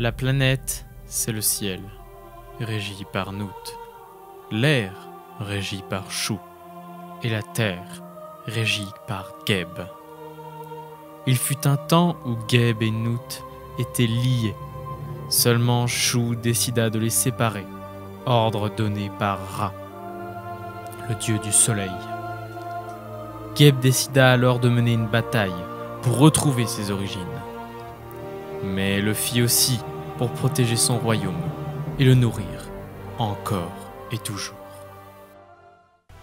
La planète, c'est le ciel, régi par Nout. L'air, régi par Chou. Et la terre, régie par Geb. Il fut un temps où Geb et Nout étaient liés. Seulement Chou décida de les séparer, ordre donné par Ra, le dieu du soleil. Geb décida alors de mener une bataille pour retrouver ses origines. Mais le fit aussi pour protéger son royaume et le nourrir, encore et toujours.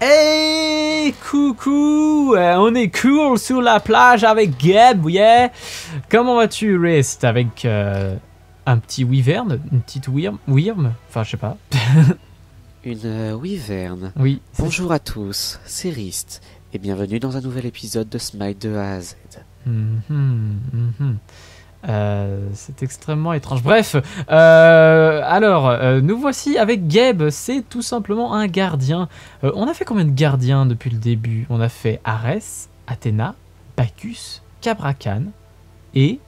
Hey, coucou, on est cool sur la plage avec Geb, yeah. Comment vas-tu, Rest, avec un petit wyvern, une petite wyrm, enfin je sais pas. Une wyvern. Oui. Bonjour à tous, c'est Rist, et bienvenue dans un nouvel épisode de Smite de A à Z. C'est extrêmement étrange. Bref, alors, nous voici avec Geb. C'est tout simplement un gardien. On a fait combien de gardiens depuis le début? On a fait Arès, Athéna, Bacchus, Cabracan, et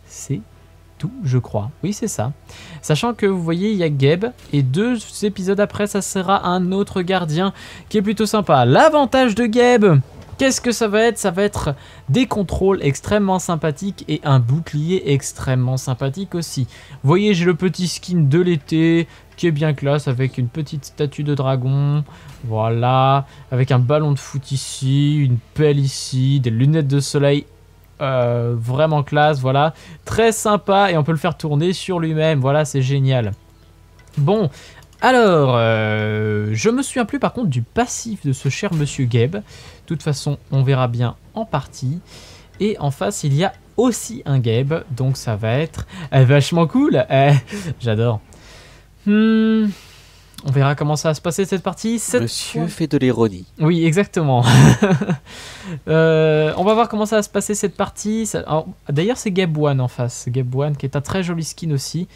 c'est tout, je crois. Oui, c'est ça. Sachant que vous voyez, il y a Geb, et 2 épisodes après, ça sera un autre gardien qui est plutôt sympa. L'avantage de Geb, qu'est-ce que ça va être? Ça va être des contrôles extrêmement sympathiques et un bouclier extrêmement sympathique aussi. Vous voyez, j'ai le petit skin de l'été qui est bien classe avec une petite statue de dragon. Voilà, avec un ballon de foot ici, une pelle ici, des lunettes de soleil vraiment classe. Voilà, très sympa et on peut le faire tourner sur lui-même. Voilà, c'est génial. Bon. Alors, je me souviens plus par contre du passif de ce cher monsieur Geb. De toute façon, on verra bien en partie. Et en face, il y a aussi un Geb. Donc ça va être vachement cool. J'adore. On verra comment ça va se passer cette partie. Monsieur fait de l'ironie. Oui, exactement. On va voir comment ça va se passer cette partie. D'ailleurs, c'est Geb One en face. Geb One qui est un très joli skin aussi.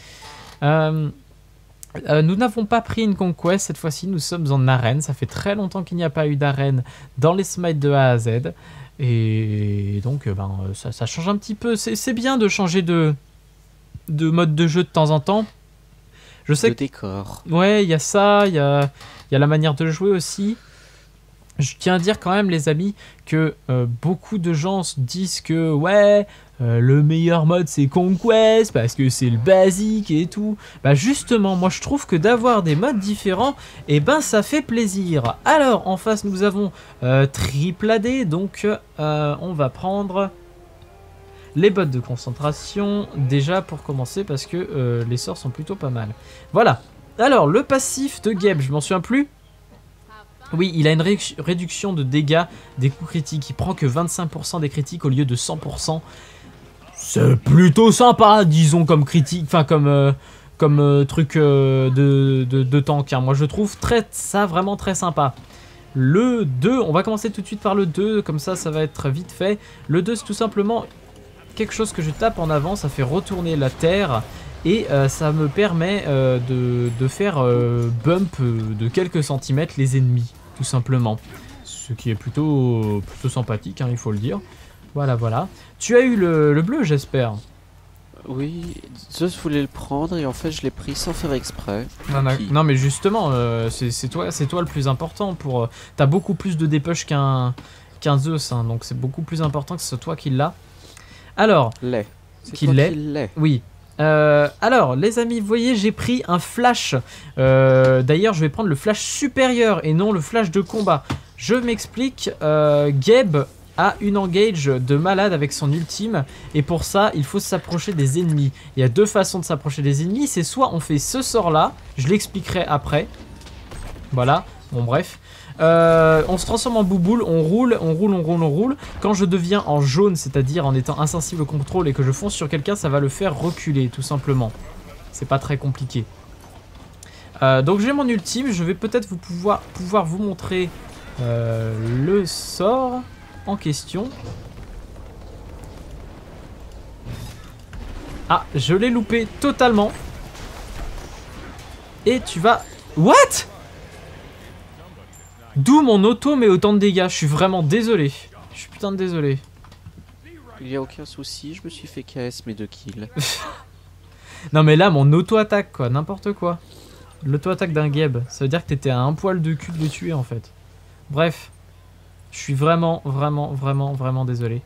Nous n'avons pas pris une conquest cette fois-ci, nous sommes en arène. Ça fait très longtemps qu'il n'y a pas eu d'arène dans les smites de A à Z. Et donc ça change un petit peu. C'est bien de changer de mode de jeu de temps en temps. Je sais de décor. Ouais, il y a ça, il y a la manière de jouer aussi. Je tiens à dire quand même, les amis, que beaucoup de gens se disent que ouais, le meilleur mode c'est Conquest parce que c'est le basique et tout. Bah justement, moi je trouve que d'avoir des modes différents, et ben ça fait plaisir. Alors en face nous avons triple AD, donc on va prendre les bottes de concentration déjà pour commencer parce que les sorts sont plutôt pas mal. Voilà. Alors le passif de Geb, je m'en souviens plus. Oui, il a une réduction de dégâts des coups critiques. Il prend que 25% des critiques au lieu de 100%. C'est plutôt sympa, disons, comme critique, enfin comme truc de tank. Hein. Moi, je trouve ça vraiment très sympa. Le 2, on va commencer tout de suite par le 2, comme ça va être vite fait. Le 2, c'est tout simplement quelque chose que je tape en avant, ça fait retourner la terre. Et ça me permet de faire bump de quelques centimètres les ennemis, tout simplement. Ce qui est plutôt sympathique, hein, il faut le dire. Voilà, voilà. Tu as eu le bleu, j'espère. Oui, je voulais le prendre et en fait je l'ai pris sans faire exprès. Non mais justement, c'est toi le plus important. T'as beaucoup plus de dépush qu'un Zeus, hein, donc c'est beaucoup plus important que ce soit toi qui l'as. Alors, qu'il l'ait. Oui. Alors les amis, vous voyez, j'ai pris un flash. D'ailleurs je vais prendre le flash supérieur et non le flash de combat. Je m'explique. Geb a une engage de malade avec son ultime, et pour ça il faut s'approcher des ennemis. Il y a 2 façons de s'approcher des ennemis. C'est soit on fait ce sort là, je l'expliquerai après. Voilà, bon bref. On se transforme en bouboule, on roule. Quand je deviens en jaune, c'est-à-dire en étant insensible au contrôle et que je fonce sur quelqu'un, ça va le faire reculer, tout simplement. C'est pas très compliqué. Donc j'ai mon ultime, je vais peut-être pouvoir vous montrer le sort en question. Ah, je l'ai loupé totalement. Et tu vas... What ? D'où mon auto met autant de dégâts, je suis vraiment désolé. Je suis putain de désolé. Il n'y a aucun souci, je me suis fait KS mes 2 kills. Non mais là, mon auto-attaque, quoi, n'importe quoi. L'auto-attaque d'un Geb, ça veut dire que t'étais à un poil de cul de le tuer, en fait. Bref. Je suis vraiment désolé.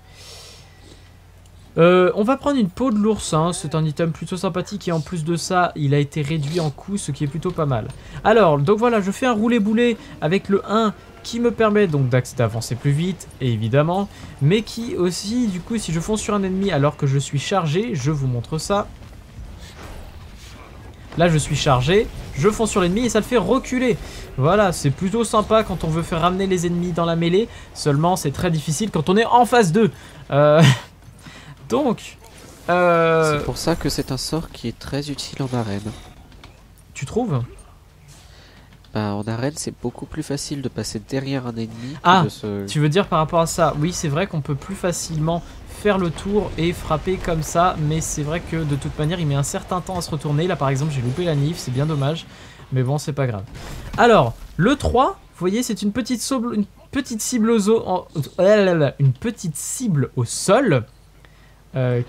On va prendre une peau de l'oursin, c'est un item plutôt sympathique et en plus de ça, il a été réduit en coût, ce qui est plutôt pas mal. Alors, donc voilà, je fais un roulé-boulet avec le 1 qui me permet donc d'avancer plus vite, évidemment, mais qui aussi, du coup, si je fonce sur un ennemi alors que je suis chargé, je vous montre ça. Là, je suis chargé, je fonce sur l'ennemi et ça le fait reculer. Voilà, c'est plutôt sympa quand on veut faire ramener les ennemis dans la mêlée, seulement c'est très difficile quand on est en phase 2. Donc, c'est pour ça que c'est un sort qui est très utile en arène. Tu trouves? Bah, en arène, c'est beaucoup plus facile de passer derrière un ennemi Ah, que de se... tu veux dire par rapport à ça? Oui, c'est vrai qu'on peut plus facilement faire le tour et frapper comme ça, mais c'est vrai que de toute manière, il met un certain temps à se retourner. Là, par exemple, j'ai loupé la nif, c'est bien dommage, mais bon, c'est pas grave. Alors, le 3, vous voyez, c'est une petite cible, une petite cible au sol.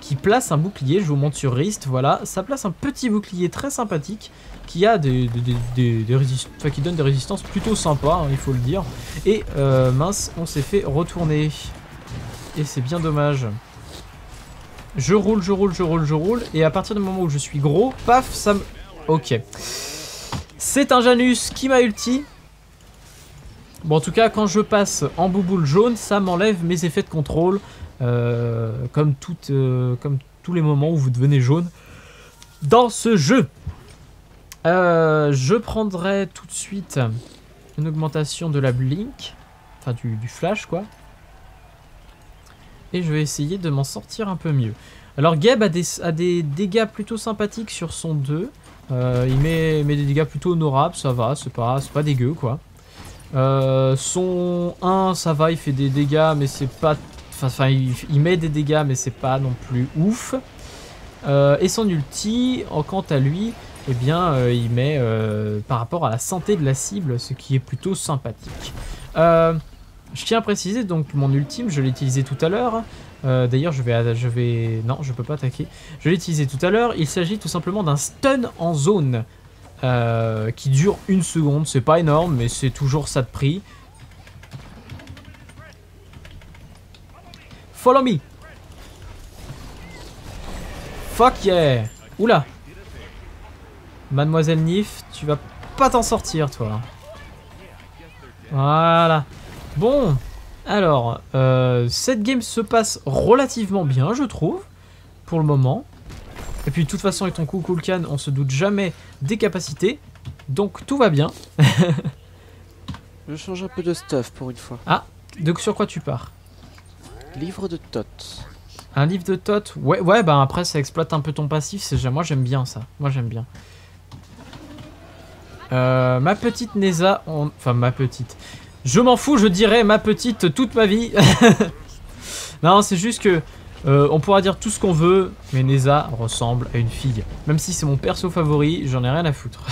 Qui place un bouclier, je vous montre sur Rist, voilà, ça place un petit bouclier très sympathique qui a qui donne des résistances plutôt sympas, hein, il faut le dire. Et mince, on s'est fait retourner. Et c'est bien dommage. Je roule, et à partir du moment où je suis gros, paf, ça me... Ok. C'est un Janus qui m'a ulti. Bon, en tout cas, quand je passe en bouboule jaune, ça m'enlève mes effets de contrôle. Comme tous les moments où vous devenez jaune dans ce jeu. Je prendrai tout de suite une augmentation de la blink, enfin du flash quoi, et je vais essayer de m'en sortir un peu mieux. Alors Geb a des dégâts plutôt sympathiques sur son 2, il met des dégâts plutôt honorables, ça va, c'est pas dégueu quoi. Son 1 ça va, il fait des dégâts mais c'est pas... Enfin, il met des dégâts, mais c'est pas non plus ouf. Et son ulti, quant à lui, eh bien, il met par rapport à la santé de la cible, ce qui est plutôt sympathique. Je tiens à préciser, donc mon ultime, je l'ai utilisé tout à l'heure. D'ailleurs, non, je peux pas attaquer. Je l'ai utilisé tout à l'heure. Il s'agit tout simplement d'un stun en zone qui dure 1 seconde. C'est pas énorme, mais c'est toujours ça de prix. Follow me. Fuck yeah. Oula. Mademoiselle Nif, tu vas pas t'en sortir, toi. Voilà. Bon. Alors, cette game se passe relativement bien, je trouve. Pour le moment. Et puis, de toute façon, avec ton coup Kulkan, on se doute jamais des capacités. Donc, tout va bien. Je change un peu de stuff pour une fois. Ah, donc sur quoi tu pars? Livre de Tot. Un livre de Tot, ouais, bah après ça exploite un peu ton passif, moi j'aime bien ça, moi j'aime bien. Ma petite Neza, enfin ma petite, je m'en fous, je dirais ma petite toute ma vie. Non, c'est juste que on pourra dire tout ce qu'on veut, mais Neza ressemble à une fille. Même si c'est mon perso favori, j'en ai rien à foutre.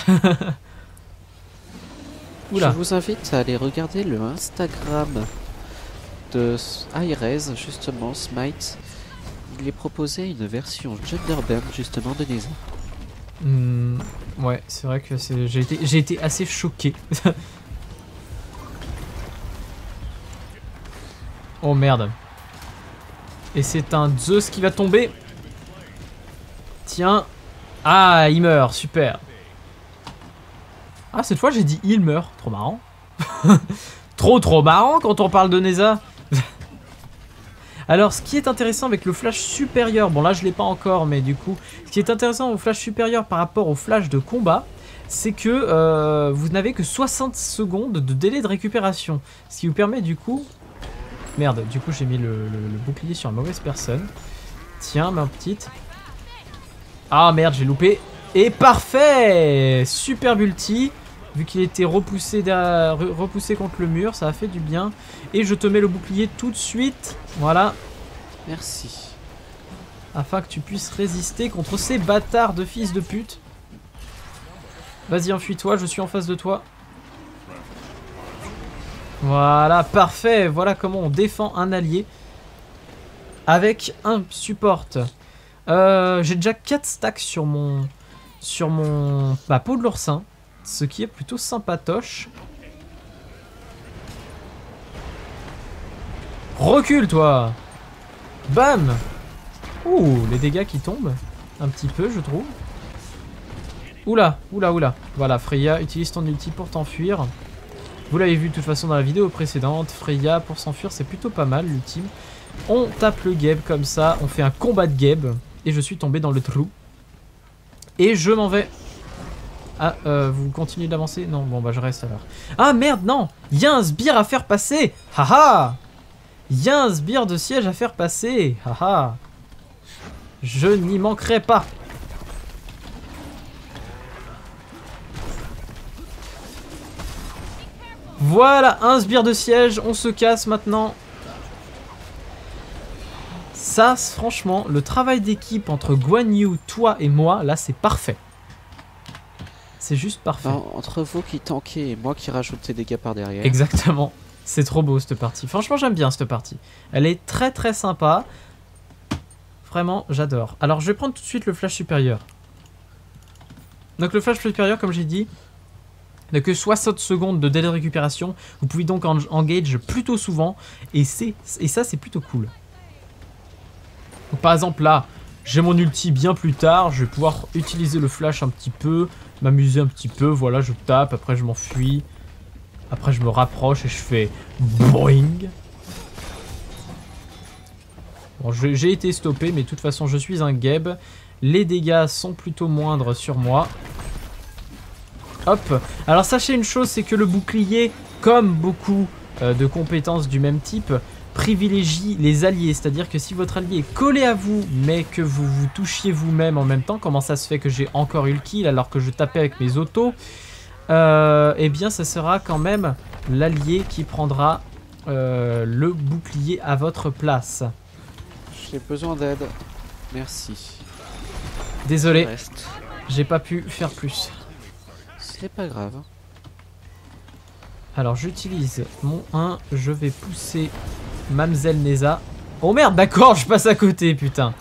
Oula. Je vous invite à aller regarder le Instagram de Hi-Rez, justement, Smite. Il est proposé une version Genderbend, justement, de Neza. Ouais, c'est vrai que j'ai été assez choqué. Oh merde. Et c'est un Zeus qui va tomber. Tiens. Ah, il meurt, super. Ah, cette fois j'ai dit il meurt, trop marrant. Trop marrant quand on parle de Neza. Alors, ce qui est intéressant avec le flash supérieur, bon là je l'ai pas encore, mais du coup, ce qui est intéressant au flash supérieur par rapport au flash de combat, c'est que vous n'avez que 60 secondes de délai de récupération. Ce qui vous permet du coup... Merde, du coup j'ai mis le bouclier sur la mauvaise personne. Tiens, ma petite. Ah merde, j'ai loupé. Et parfait. Super ulti. Vu qu'il était repoussé contre le mur, ça a fait du bien. Et je te mets le bouclier tout de suite. Voilà. Merci. Afin que tu puisses résister contre ces bâtards de fils de pute. Vas-y, enfuis-toi, je suis en face de toi. Voilà, parfait. Voilà comment on défend un allié avec un support. J'ai déjà 4 stacks sur mon peau de l'oursin, ce qui est plutôt sympatoche. Recule toi. Bam. Ouh, les dégâts qui tombent un petit peu, je trouve. Oula, oula, oula. Voilà, Freya, utilise ton ulti pour t'enfuir. Vous l'avez vu de toute façon dans la vidéo précédente, Freya pour s'enfuir c'est plutôt pas mal l'ultime. On tape le Geb comme ça, on fait un combat de Geb. Et je suis tombé dans le trou. Et je m'en vais. Ah, vous continuez d'avancer? Non, bon bah je reste alors. Ah merde, non. Il y a un sbire à faire passer. Haha. Il y a un sbire de siège à faire passer. Haha. Je n'y manquerai pas. Voilà, un sbire de siège. On se casse maintenant. Ça, franchement, le travail d'équipe entre Guan Yu, toi et moi, là, c'est parfait. C'est juste parfait. Non, entre vous qui tankez et moi qui rajoute tes dégâts par derrière. Exactement. C'est trop beau, cette partie. Franchement, j'aime bien cette partie. Elle est très très sympa. Vraiment, j'adore. Alors, je vais prendre tout de suite le flash supérieur. Donc, le flash supérieur, comme j'ai dit, n'a que 60 secondes de délai de récupération. Vous pouvez donc engage plutôt souvent. Et ça, c'est plutôt cool. Donc, par exemple là, j'ai mon ulti bien plus tard, je vais pouvoir utiliser le flash un petit peu, m'amuser un petit peu, voilà je tape, après je m'enfuis, après je me rapproche et je fais boing. Bon j'ai été stoppé mais de toute façon je suis un Geb, les dégâts sont plutôt moindres sur moi. Hop, alors sachez une chose, c'est que le bouclier, comme beaucoup de compétences du même type, privilégie les alliés, c'est-à-dire que si votre allié est collé à vous mais que vous vous touchiez vous-même en même temps, comment ça se fait que j'ai encore eu le kill alors que je tapais avec mes autos, eh bien ça sera quand même l'allié qui prendra le bouclier à votre place. J'ai besoin d'aide, merci. Désolé, j'ai pas pu faire plus. C'est pas grave. Alors j'utilise mon 1, je vais pousser Mamzelle Neza. Oh merde, d'accord, je passe à côté, putain.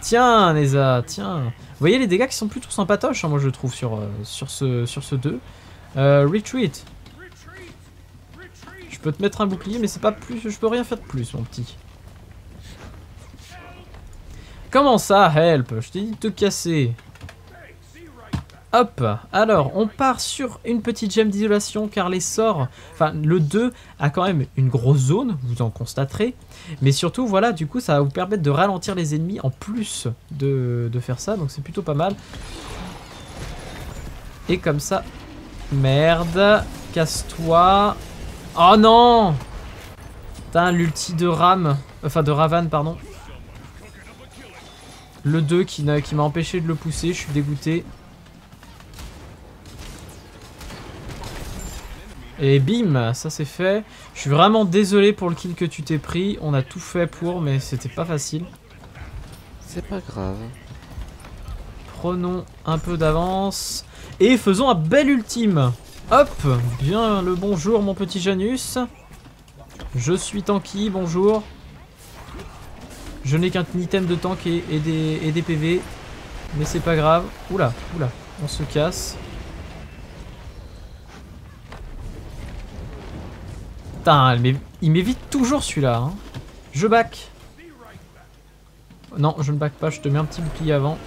Tiens, Neza, tiens. Vous voyez les dégâts qui sont plutôt sympatoches, hein, moi je trouve, sur ce 2. Retreat. Je peux te mettre un bouclier, mais c'est pas plus. Je peux rien faire de plus, mon petit. Comment ça, help? Je t'ai dit de te casser. Hop, alors on part sur une petite gemme d'isolation car les sorts, enfin le 2 a quand même une grosse zone, vous en constaterez, mais surtout voilà, du coup ça va vous permettre de ralentir les ennemis en plus de faire ça, donc c'est plutôt pas mal. Et comme ça, merde, casse-toi. Oh non! Putain, l'ulti de Ram, enfin de Ravan, pardon. Le 2 qui m'a empêché de le pousser, je suis dégoûté. Et bim, ça c'est fait. Je suis vraiment désolé pour le kill que tu t'es pris. On a tout fait pour, mais c'était pas facile. C'est pas grave. Prenons un peu d'avance. Et faisons un bel ultime. Hop, bien le bonjour mon petit Janus. Je suis tanky, bonjour. Je n'ai qu'un item de tank et des PV. Mais c'est pas grave. Oula, oula, on se casse. Putain, il m'évite toujours celui-là. Hein. Je back. Non, je ne back pas, je te mets un petit bouclier avant.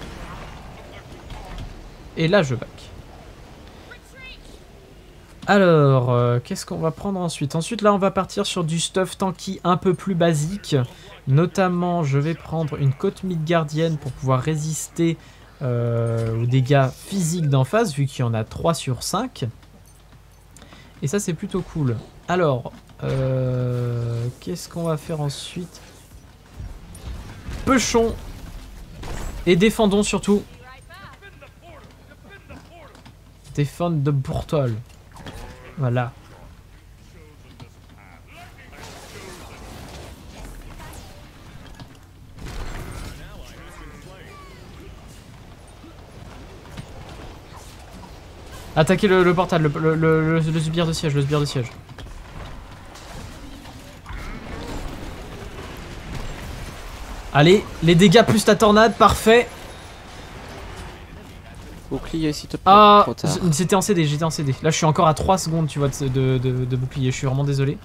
Et là, je back. Alors, qu'est-ce qu'on va prendre ensuite? Ensuite, là, on va partir sur du stuff tanky un peu plus basique. Notamment, je vais prendre une côte midgardienne pour pouvoir résister aux dégâts physiques d'en face, vu qu'il y en a 3 sur 5. Et ça, c'est plutôt cool. Alors, qu'est-ce qu'on va faire ensuite? Pêchons et défendons surtout. Défendre de Bourtol. Voilà. Attaquez le portal, le sbire de siège, le sbire de siège. Allez, les dégâts plus ta tornade, parfait. Bouclier, s'il te plaît. Ah, Trop tard. c'était en CD, j'étais en CD. Là, je suis encore à 3 secondes, tu vois, de bouclier. Je suis vraiment désolé.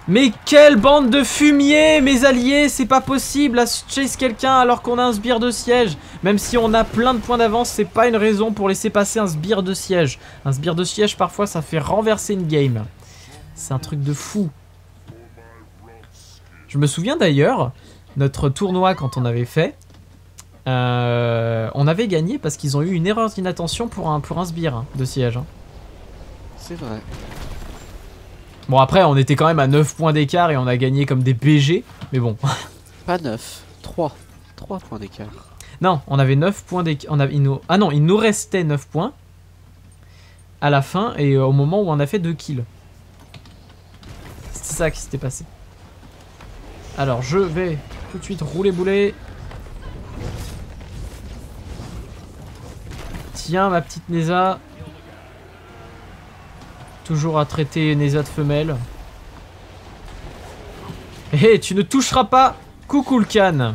Mais quelle bande de fumier, mes alliés. C'est pas possible à chase quelqu'un alors qu'on a un sbire de siège. Même si on a plein de points d'avance, c'est pas une raison pour laisser passer un sbire de siège. Un sbire de siège, parfois, ça fait renverser une game. C'est un truc de fou. Je me souviens d'ailleurs, notre tournoi, quand on avait fait... on avait gagné parce qu'ils ont eu une erreur d'inattention pour un sbire hein, de siège. Hein. C'est vrai. Bon après on était quand même à 9 points d'écart et on a gagné comme des BG. Mais bon. Pas 9, 3. 3 points d'écart. Non, on avait 9 points d'écart. Ah non, il nous restait 9 points à la fin et au moment où on a fait 2 kills. C'est ça qui s'était passé. Alors je vais tout de suite rouler boulet. Tiens ma petite Neza. Toujours à traiter Neza de femelle. Hé, tu ne toucheras pas Kukulkan.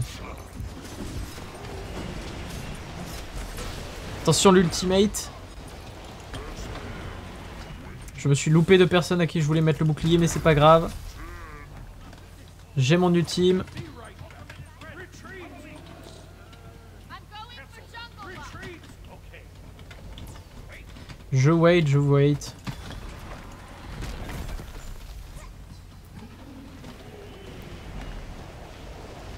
Attention l'ultimate. Je me suis loupé de personnes à qui je voulais mettre le bouclier, mais c'est pas grave. J'ai mon ultime. Je wait, je wait.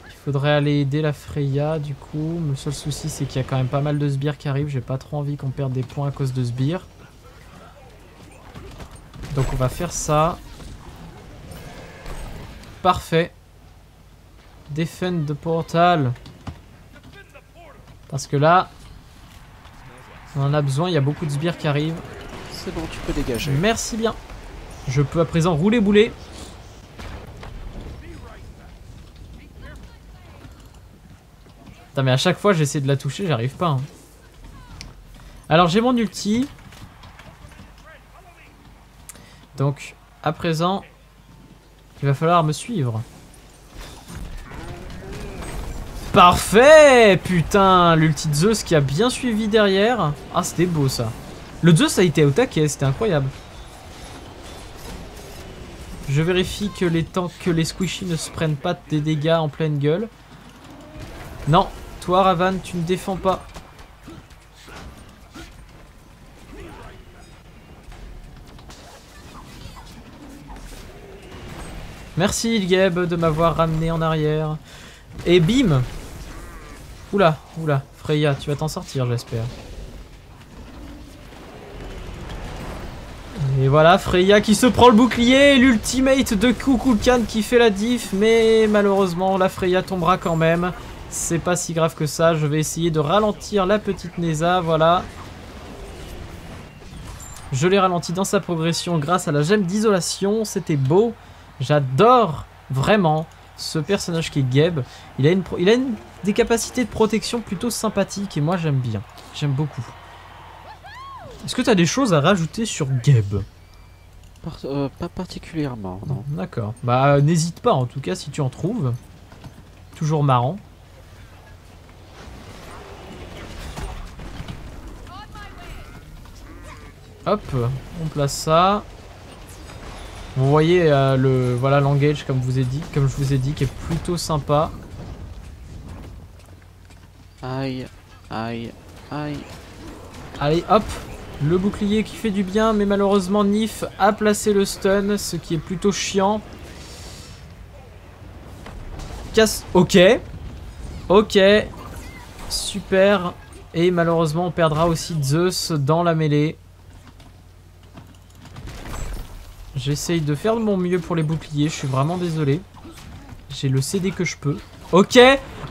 Il faudrait aller aider la Freya du coup. Le seul souci c'est qu'il y a quand même pas mal de sbires qui arrivent. J'ai pas trop envie qu'on perde des points à cause de sbires. Donc on va faire ça. Parfait. Defend the portal. Parce que là, on en a besoin. Il y a beaucoup de sbires qui arrivent. C'est bon, tu peux dégager. Merci bien. Je peux à présent rouler boulet. Putain, mais à chaque fois j'essaie de la toucher, j'arrive pas. Hein. Alors j'ai mon ulti. Donc à présent, il va falloir me suivre. Parfait. Putain, l'ulti de Zeus qui a bien suivi derrière. Ah c'était beau ça. Le Zeus a été au taquet, c'était incroyable. Je vérifie que les squishies ne se prennent pas des dégâts en pleine gueule. Non, toi Ravan, tu ne défends pas. Merci Ilgeb de m'avoir ramené en arrière. Et bim. Oula, oula, Freya, tu vas t'en sortir j'espère. Et voilà, Freya qui se prend le bouclier, l'ultimate de Kukulkan qui fait la diff, mais malheureusement la Freya tombera quand même. C'est pas si grave que ça, je vais essayer de ralentir la petite Neza, voilà. Je l'ai ralenti dans sa progression grâce à la gemme d'isolation, c'était beau. J'adore vraiment ce personnage qui est Geb. Il a des capacités de protection plutôt sympathiques et moi j'aime bien, j'aime beaucoup. Est-ce que tu as des choses à rajouter sur Geb? Pas particulièrement, non. D'accord. Bah n'hésite pas en tout cas si tu en trouves. Toujours marrant. Hop, on place ça. Vous voyez voilà l'engage comme je vous ai dit, qui est plutôt sympa. Aïe, aïe, aïe. Allez hop, le bouclier qui fait du bien, mais malheureusement Nif a placé le stun, ce qui est plutôt chiant. Casse. Ok. Ok. Super. Et malheureusement on perdra aussi Zeus dans la mêlée. J'essaye de faire de mon mieux pour les boucliers, je suis vraiment désolé. J'ai le CD que je peux. Ok,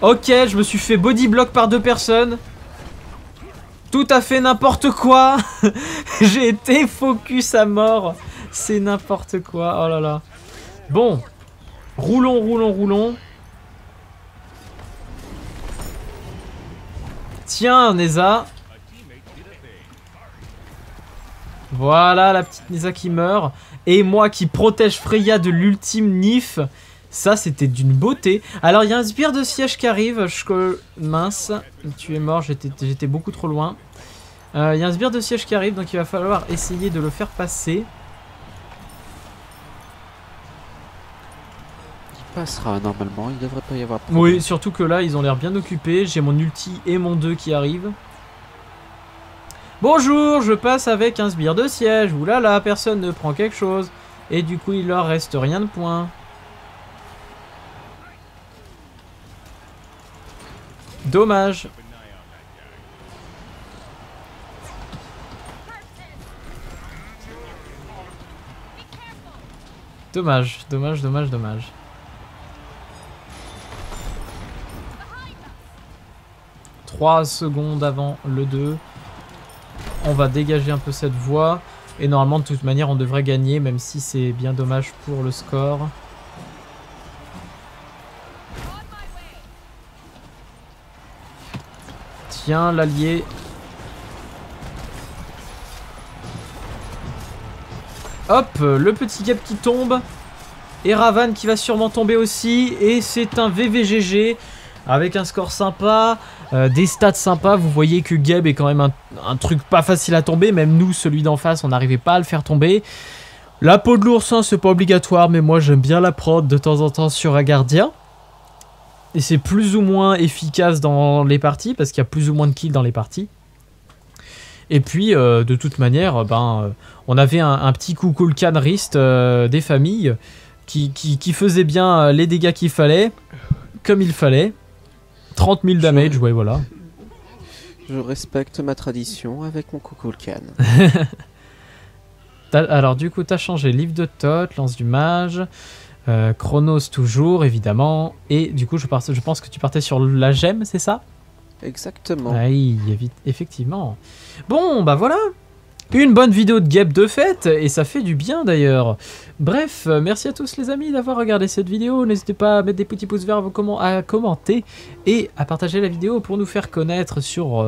ok, je me suis fait body block par 2 personnes. Tout à fait n'importe quoi. J'ai été focus à mort. C'est n'importe quoi, oh là là. Bon, roulons, roulons, roulons. Tiens, Neza. Voilà la petite Neza qui meurt. Et moi qui protège Freya de l'ultime Nif. Ça, c'était d'une beauté. Alors, il y a un sbire de siège qui arrive. Mince, tu es mort, j'étais beaucoup trop loin. Il y a un sbire de siège qui arrive, donc il va falloir essayer de le faire passer. Il passera normalement, il devrait pas y avoir de problème. Oui, surtout que là, ils ont l'air bien occupés. J'ai mon ulti et mon 2 qui arrivent. Bonjour, je passe avec un sbire de siège. Oulala, personne ne prend quelque chose. Et du coup, il leur reste rien de points. Dommage. Dommage, dommage, dommage, dommage. Trois secondes avant le 2. On va dégager un peu cette voie. Et normalement, de toute manière, on devrait gagner, même si c'est bien dommage pour le score. Tiens, l'allié. Hop, le petit Geb qui tombe. Et Ravan qui va sûrement tomber aussi. Et c'est un VVGG. Avec un score sympa, des stats sympas. Vous voyez que Geb est quand même un truc pas facile à tomber. Même nous, celui d'en face, on n'arrivait pas à le faire tomber. La peau de l'oursin, c'est pas obligatoire. Mais moi, j'aime bien la prod de temps en temps sur un gardien. Et c'est plus ou moins efficace dans les parties. Parce qu'il y a plus ou moins de kills dans les parties. Et puis, de toute manière, on avait un petit coucou le canriste des familles. Qui faisait bien les dégâts qu'il fallait. Comme il fallait. 30 000 damage, ouais, voilà. Je respecte ma tradition avec mon Kukulkan. Alors, du coup, t'as changé livre de Thoth, lance du mage, Chronos toujours, évidemment. Et du coup, je pense que tu partais sur la gemme, c'est ça? Exactement. Oui, effectivement. Bon, bah voilà. Une bonne vidéo de Geb de fête, et ça fait du bien d'ailleurs. Bref, merci à tous les amis d'avoir regardé cette vidéo. N'hésitez pas à mettre des petits pouces verts, à commenter et à partager la vidéo pour nous faire connaître sur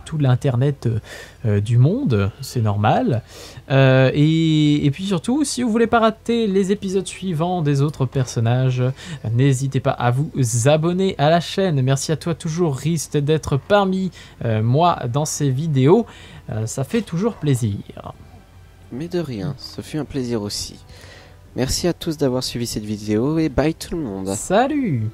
tout l'internet du monde. C'est normal. Et puis surtout, si vous voulez pas rater les épisodes suivants des autres personnages, n'hésitez pas à vous abonner à la chaîne. Merci à toi toujours, Rist, d'être parmi moi dans ces vidéos. Ça fait toujours plaisir. Mais de rien, ce fut un plaisir aussi. Merci à tous d'avoir suivi cette vidéo et bye tout le monde. Salut!